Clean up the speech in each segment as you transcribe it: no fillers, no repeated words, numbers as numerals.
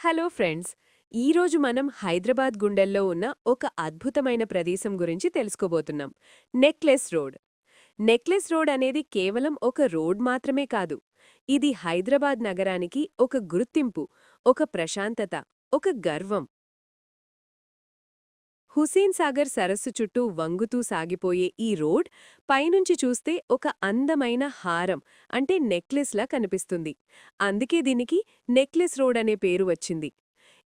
Hello friends, ఈరోజు మనం హైదరాబాద్ గుండెల్లో ఉన్న ఒక అద్భుతమైన ప్రదేశం గురించి తెలుసుకోబోతున్నాం. Necklace road. నెక్లెస్ రోడ్ అనేది కేవలం ఒక రోడ్ మాత్రమే కాదు. ఇది హైదరాబాద్ నగరానికి ఒక గుర్తింపు, ఒక ప్రశాంతత, ఒక గర్వం. హుసేన్ సాగర్ సరస్సు చుట్టూ వంగుతూ సాగిపోయే ఈ రోడ్ పైనుంచి చూస్తే ఒక అందమైన హారం అంటే నెక్లెస్లా కనిపిస్తుంది. అందుకే దీనికి నెక్లెస్ రోడ్ అనే పేరు వచ్చింది.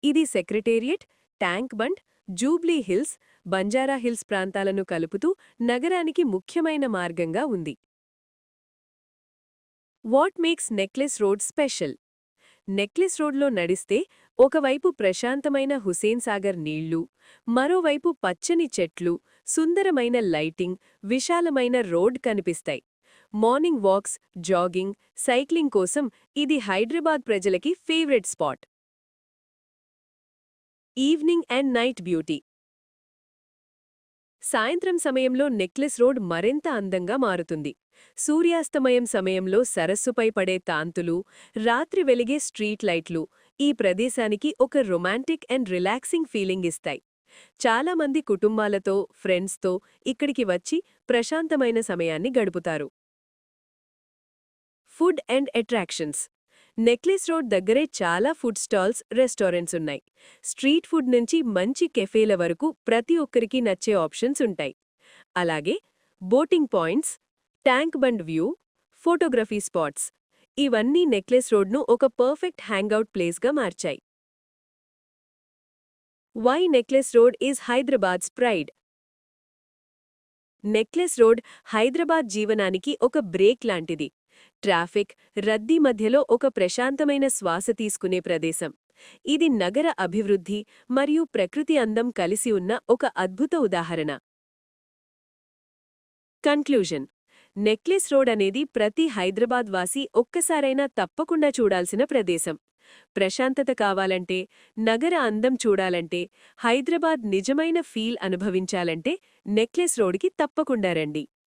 ఇది secretariat, tank bund, Jubilee hills, Banjara hills ప్రాంతాలను కలుపుతూ నగరానికి ముఖ్యమైన మార్గంగా ఉంది. What makes necklace road special? Necklace రోడ్లో నడిస్తే ఒకవైపు ప్రశాంతమైన హుసేన్ సాగర్ నీళ్లు, మరోవైపు పచ్చని చెట్లు, సుందరమైన లైటింగ్, విశాలమైన రోడ్ కనిపిస్తాయి. మార్నింగ్ వాక్స్, జాగింగ్, సైక్లింగ్ కోసం ఇది హైదరాబాద్ ప్రజలకి favourite spot. Evening and night beauty. సాయంత్రం సమయంలో నెక్లెస్ రోడ్ మరింత అందంగా మారుతుంది. సూర్యాస్తమయం సమయంలో సరస్సుపై పడే తాంతులు, రాత్రి వెలిగే స్ట్రీట్ లైట్లు ఈ ప్రదేశానికి ఒక రొమాంటిక్ అండ్ రిలాక్సింగ్ ఫీలింగ్ ఇస్తాయి. చాలామంది కుటుంబాలతో, ఫ్రెండ్స్తో ఇక్కడికి వచ్చి ప్రశాంతమైన సమయాన్ని గడుపుతారు. Food and attractions. Necklace road దగ్గరే చాలా ఫుడ్ స్టాల్స్, రెస్టారెంట్స్ ఉన్నాయి. స్ట్రీట్ ఫుడ్ నుంచి మంచి కెఫేల వరకు ప్రతి ఒక్కరికి నచ్చే ఆప్షన్స్ ఉంటాయి. అలాగే boating points, Tank Bund view, photography spots ఇవన్నీ నెక్లెస్ రోడ్ను ఒక పర్ఫెక్ట్ హ్యాంగ్అవుట్ ప్లేస్గా మార్చాయి. Why Necklace Road is Hyderabad's pride? Necklace Road Hyderabad జీవనానికి ఒక బ్రేక్ లాంటిది. ట్రాఫిక్, రద్దీ మధ్యలో ఒక ప్రశాంతమైన శ్వాస తీసుకునే ప్రదేశం. ఇది నగర అభివృద్ధి మరియు ప్రకృతి అందం కలిసి ఉన్న ఒక అద్భుత ఉదాహరణ. కన్క్లూజన్: నెక్లెస్ రోడ్ అనేది ప్రతి హైదరాబాద్ వాసి ఒక్కసారైనా తప్పకుండా చూడాల్సిన ప్రదేశం. ప్రశాంతత కావాలంటే, నగర అందం చూడాలంటే, హైదరాబాద్ నిజమైన ఫీల్ అనుభవించాలంటే నెక్లెస్ రోడ్కి తప్పకుండా రండి.